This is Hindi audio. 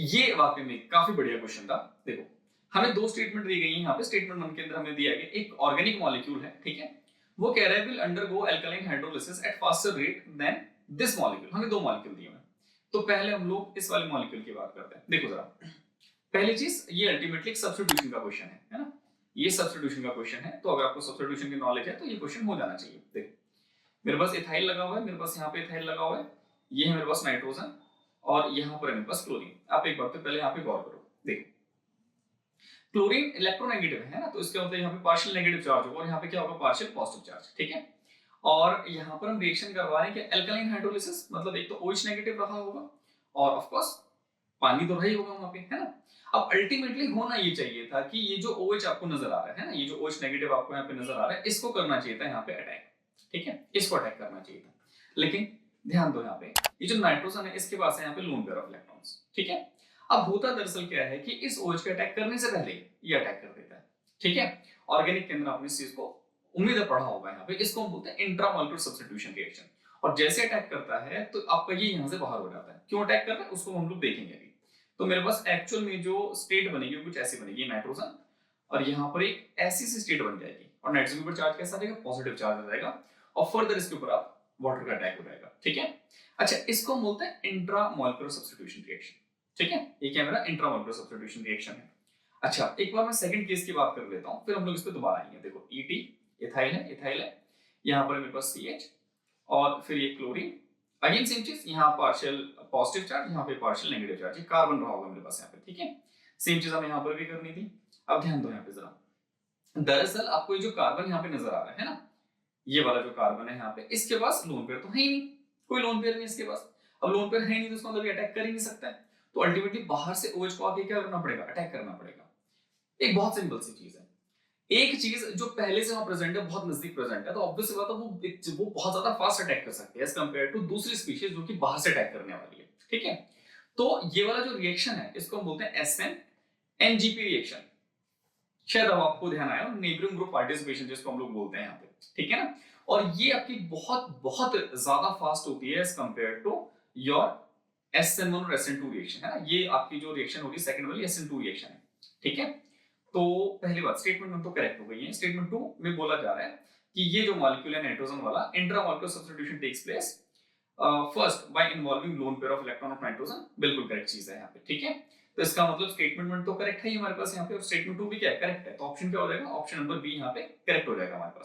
ये वाकई में काफी बढ़िया क्वेश्चन था। देखो, हमें दो स्टेटमेंट दी गई है यहाँ पे। स्टेटमेंट 1 के अंदर हमें दिया गया एक ऑर्गेनिक मॉलिक्यूल है, ठीक है। वो कह रहा है will undergo alkaline hydrolysis at faster rate than this molecule. हमें दो मॉलिक्यूल दिए हैं, तो पहले हम लोग इस वाले मॉलिक्यूल की बात करते हैं। देखो जरा, पहली चीज, ये अल्टीमेटली एक सब्स्टिट्यूशन का क्वेश्चन है ना। ये सब्स्टिट्यूशन का क्वेश्चन है, तो अगर आपको सब्स्टिट्यूशन की नॉलेज है तो ये क्वेश्चन हो जाना चाहिए। देखो, मेरे पास इथाइल लगा हुआ है, मेरे पास यहाँ पे इथाइल लगा हुआ है, ये है मेरे पास नाइट्रोजन, और यहाँ पर है मेरे पास क्लोरीन। आप एक बार तो पहले यहाँ पे गौर करो। देखो, क्लोरीन इलेक्ट्रोनेगेटिव है ना, तो इसका मतलब यहाँ पे पार्शियल नेगेटिव चार्ज होगा और यहाँ पे क्या होगा, पार्शियल पॉजिटिव चार्ज, ठीक है। और यहाँ पर हम रिएक्शन करवा रहे हैं कि अल्कलाइन हाइड्रोलिसिस, मतलब एक तो OH नेगेटिव रहा होगा और ऑफ कोर्स पानी तो रहा ही होगा वहां पे, है ना। अब अल्टीमेटली होना ये चाहिए था कि ये जो OH आपको नजर आ रहा है ना, ये जो OH नेगेटिव आपको यहाँ पे नजर आ रहा है, इसको करना चाहिए था यहाँ पे अटैक, ठीक है, इसको अटैक करना चाहिए था। लेकिन ध्यान दो, यहाँ पे ये जो नाइट्रोजन है इसके पास है यहाँ पे लोन पेयर ऑफ इलेक्ट्रॉन्स, ठीक है। अब होता दरअसल क्या है कि इस OH के अटैक करने से पहले ये अटैक कर देता है, ठीक है। ऑर्गेनिक के अंदर आपने इस चीज को उम्मीद है पढ़ा होगा। यहाँ पे इसको हम बोलते हैं इंट्रामॉलिक्यूलर सब्स्टिट्यूशन रिएक्शन। और जैसे अटैक करता है तो आपका ये यहाँ से बाहर हो जाता है। क्यों अटैक कर रहा है उसको हम लोग देखेंगे अभी। तो मेरे पास एक्चुअल में जो स्टेट बनेगी वो कुछ ऐसी बनेगी, नाइट्रोजन, और यहाँ पर एक ऐसी सी स्टेट बन जाएगी, और नाइट्रोजन के ऊपर चार्ज कैसा रहेगा, पॉजिटिव चार्ज आ जाएगा, और फर्दर इसके ऊपर आप वाटर का अटैक हो जाएगा, ठीक है। अच्छा, इसको हम बोलते हैं इंट्रामॉलिक्यूलर सब्स्टिट्यूशन रिएक्शन, ठीक है। ये क्या मेरा इंट्रामॉलिक्यूलर सब्स्टिट्यूशन रिएक्शन है। अच्छा, एक बार मैं सेकंड केस की बात कर लेता हूँ, फिर हम लोग इस पे दोबारा आएंगे। देखो, ET इथाइल है, यहाँ पर मेरे पास CH, और फिर ये क्लोरीन, अगेन सेम चीज, यहाँ पार्शियल पॉजिटिव चार्ज, यहाँ पे पार्शियल नेगेटिव चार्ज, ये कार्बन रहा होगा मेरे पास यहाँ पे, ठीक है। सेम चीज हमें यहाँ पर भी करनी थी। अब ध्यान दो यहाँ पे जरा, दरअसल आपको ये जो कार्बन यहाँ पे नजर आ रहा है ना, ये वाला जो कार्बन है यहाँ पे, इसके पास लोन पेयर तो है ही नहीं, कोई लोन पेयर नहीं इसके पास। अब लोन पेयर है नहीं तो इसका मतलब ये अटैक कर ही नहीं सकता है। तो अल्टीमेटली बाहर से OH को आके क्या करना पड़ेगा, अटैक करना पड़ेगा। एक बहुत सिंपल सी चीज है, एक चीज जो पहले से वहां प्रेजेंट है, बहुत नजदीक प्रेजेंट है, तो ऑब्वियस बात है वो बहुत ज्यादा फास्ट अटैक कर सकती है एज कंपेयर टू दूसरी स्पीशीज जो कि बाहर से अटैक करने वाली है, ठीक है। तो ये वाला जो रिएक्शन है इसको हम बोलते हैं SN-NGP रिएक्शन। शायद अब आपको ध्यान आया, नेबरिंग ग्रुप पार्टिसिपेशन जिसको हम लोग बोलते हैं यहाँ पे, ठीक है ना। और ये आपकी बहुत बहुत ज्यादा फास्ट होती है as compare to your SN1 और SN2 रिएक्शन, है ना। ये आपकी जो रिएक्शन होगी सेकंड वाली SN2 रिएक्शन है, ठीक है। तो पहली बात, स्टेटमेंट 1 तो करेक्ट हो गई है। स्टेटमेंट 2 में बोला जा रहा है कि ये जो मॉलिक्यूल है नाइट्रोजन वाला, intramolecular substitution takes place first by involving lone pair of electron of nitrogen. बिल्कुल करेक्ट चीज है यहाँ पे, ठीक है। तो इसका मतलब स्टेटमेंट 1 तो करेक्ट है ही हमारे पास यहाँ पे, और स्टेटमेंट 2 भी क्या है, करेक्ट है। तो ऑप्शन क्या हो जाएगा, ऑप्शन नंबर बी यहाँ पे करेक्ट हो जाएगा हमारे पास।